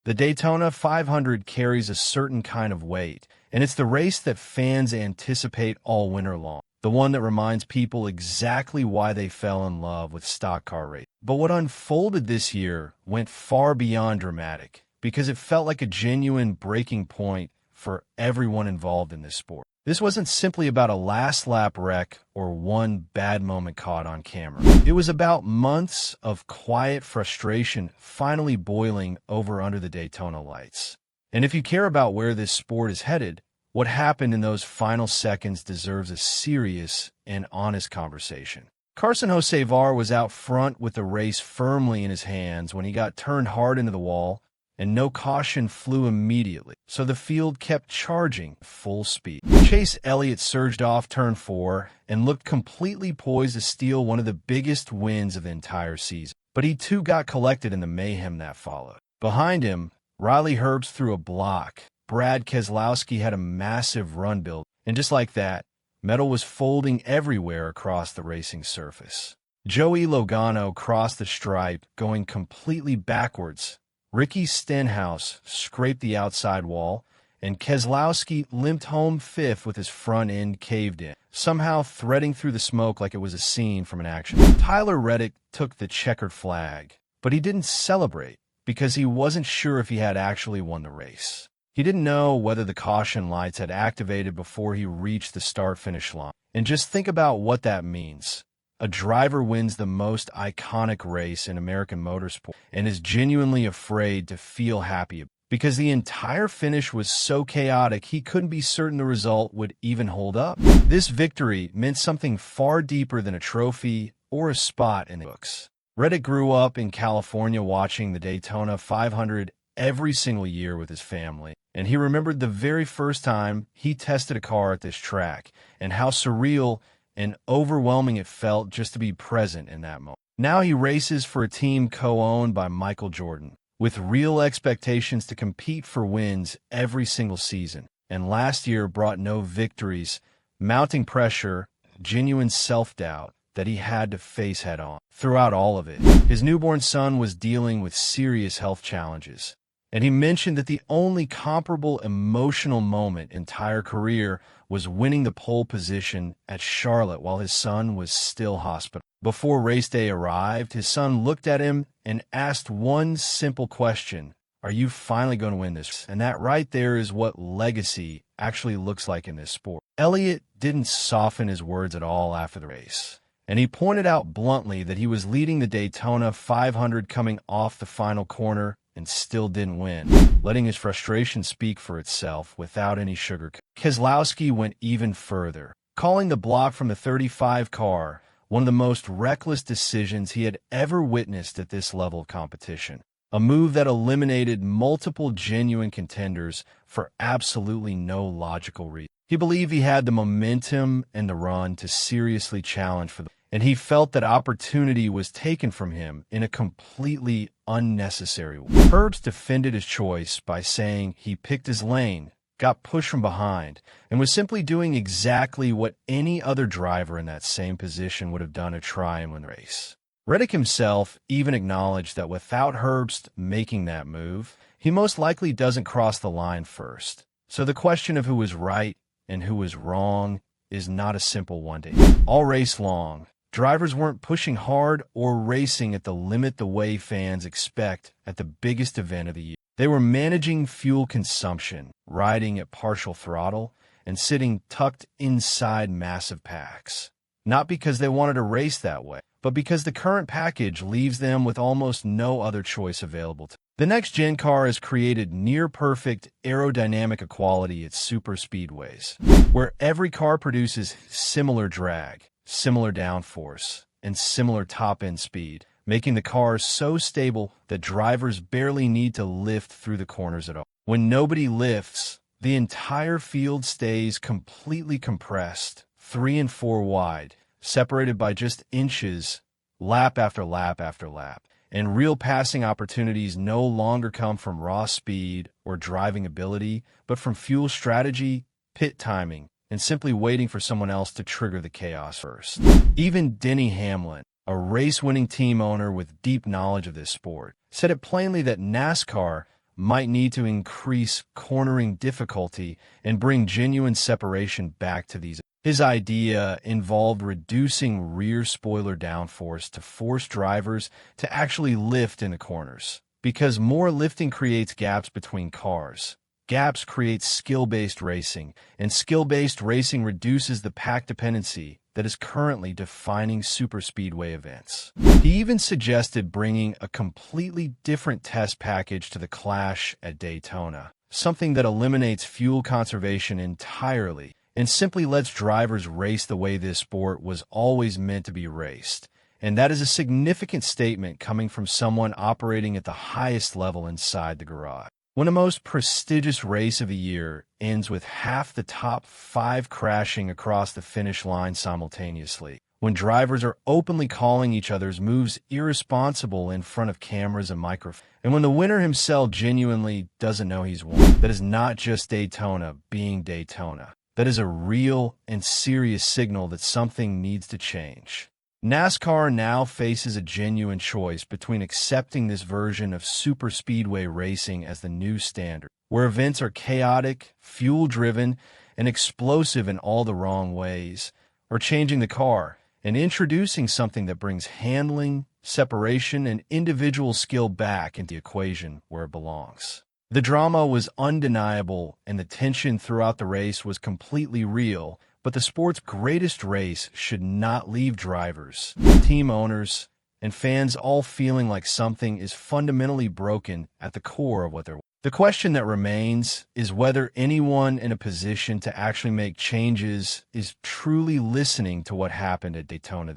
The Daytona 500 carries a certain kind of weight, and it's the race that fans anticipate all winter long. The one that reminds people exactly why they fell in love with stock car racing. But what unfolded this year went far beyond dramatic, because it felt like a genuine breaking point for everyone involved in this sport. This wasn't simply about a last-lap wreck or one bad moment caught on camera. It was about months of quiet frustration finally boiling over under the Daytona lights. And if you care about where this sport is headed, what happened in those final seconds deserves a serious and honest conversation. Carson Hocevar was out front with the race firmly in his hands when he got turned hard into the wall, and no caution flew immediately, so the field kept charging full speed. Chase Elliott surged off turn 4 and looked completely poised to steal one of the biggest wins of the entire season. But he too got collected in the mayhem that followed. Behind him, Riley Herbst threw a block. Brad Keselowski had a massive run build, and just like that, metal was folding everywhere across the racing surface. Joey Logano crossed the stripe, going completely backwards. Ricky Stenhouse scraped the outside wall, and Keselowski limped home fifth with his front end caved in, somehow threading through the smoke like it was a scene from an action. Tyler Reddick took the checkered flag, but he didn't celebrate because he wasn't sure if he had actually won the race. He didn't know whether the caution lights had activated before he reached the start-finish line. And just think about what that means. A driver wins the most iconic race in American motorsport and is genuinely afraid to feel happy because the entire finish was so chaotic he couldn't be certain the result would even hold up. This victory meant something far deeper than a trophy or a spot in the books. Reddick grew up in California watching the Daytona 500 every single year with his family, and he remembered the very first time he tested a car at this track and how surreal and overwhelming it felt just to be present in that moment. Now he races for a team co-owned by Michael Jordan, with real expectations to compete for wins every single season, and last year brought no victories, mounting pressure, genuine self-doubt that he had to face head-on. Throughout all of it, his newborn son was dealing with serious health challenges, and he mentioned that the only comparable emotional moment in his entire career was winning the pole position at Charlotte while his son was still hospitalized. Before race day arrived, his son looked at him and asked one simple question: "Are you finally going to win this?" And that right there is what legacy actually looks like in this sport. Elliott didn't soften his words at all after the race, and he pointed out bluntly that he was leading the Daytona 500 coming off the final corner and still didn't win, letting his frustration speak for itself without any sugarcoat. Keselowski went even further, calling the block from the 35 car one of the most reckless decisions he had ever witnessed at this level of competition, a move that eliminated multiple genuine contenders for absolutely no logical reason. He believed he had the momentum and the run to seriously challenge for them, and he felt that opportunity was taken from him in a completely unnecessary way. Herbst defended his choice by saying he picked his lane, got pushed from behind, and was simply doing exactly what any other driver in that same position would have done to try and win the race. Reddick himself even acknowledged that without Herbst making that move, he most likely doesn't cross the line first. So the question of who was right and who was wrong is not a simple one to answer. All race long, drivers weren't pushing hard or racing at the limit the way fans expect at the biggest event of the year. They were managing fuel consumption, riding at partial throttle, and sitting tucked inside massive packs. Not because they wanted to race that way, but because the current package leaves them with almost no other choice available to them. The next-gen car has created near-perfect aerodynamic equality at super speedways, where every car produces similar drag, similar downforce, and similar top-end speed, making the cars so stable that drivers barely need to lift through the corners at all. When nobody lifts, the entire field stays completely compressed, 3 and 4 wide, separated by just inches, lap after lap after lap. And real passing opportunities no longer come from raw speed or driving ability, but from fuel strategy, pit timing, and simply waiting for someone else to trigger the chaos first. Even Denny Hamlin, a race-winning team owner with deep knowledge of this sport, said it plainly that NASCAR might need to increase cornering difficulty and bring genuine separation back to these. His idea involved reducing rear spoiler downforce to force drivers to actually lift in the corners, because more lifting creates gaps between cars. Gaps create skill-based racing, and skill-based racing reduces the pack dependency that is currently defining superspeedway events. He even suggested bringing a completely different test package to the Clash at Daytona, something that eliminates fuel conservation entirely and simply lets drivers race the way this sport was always meant to be raced. And that is a significant statement coming from someone operating at the highest level inside the garage. When the most prestigious race of the year ends with half the top 5 crashing across the finish line simultaneously, when drivers are openly calling each other's moves irresponsible in front of cameras and microphones, and when the winner himself genuinely doesn't know he's won, that is not just Daytona being Daytona. That is a real and serious signal that something needs to change. NASCAR now faces a genuine choice between accepting this version of superspeedway racing as the new standard, where events are chaotic, fuel-driven, and explosive in all the wrong ways, or changing the car and introducing something that brings handling, separation, and individual skill back into the equation where it belongs. The drama was undeniable, and the tension throughout the race was completely real, but the sport's greatest race should not leave drivers, team owners, and fans all feeling like something is fundamentally broken at the core of what they're. The question that remains is whether anyone in a position to actually make changes is truly listening to what happened at Daytona.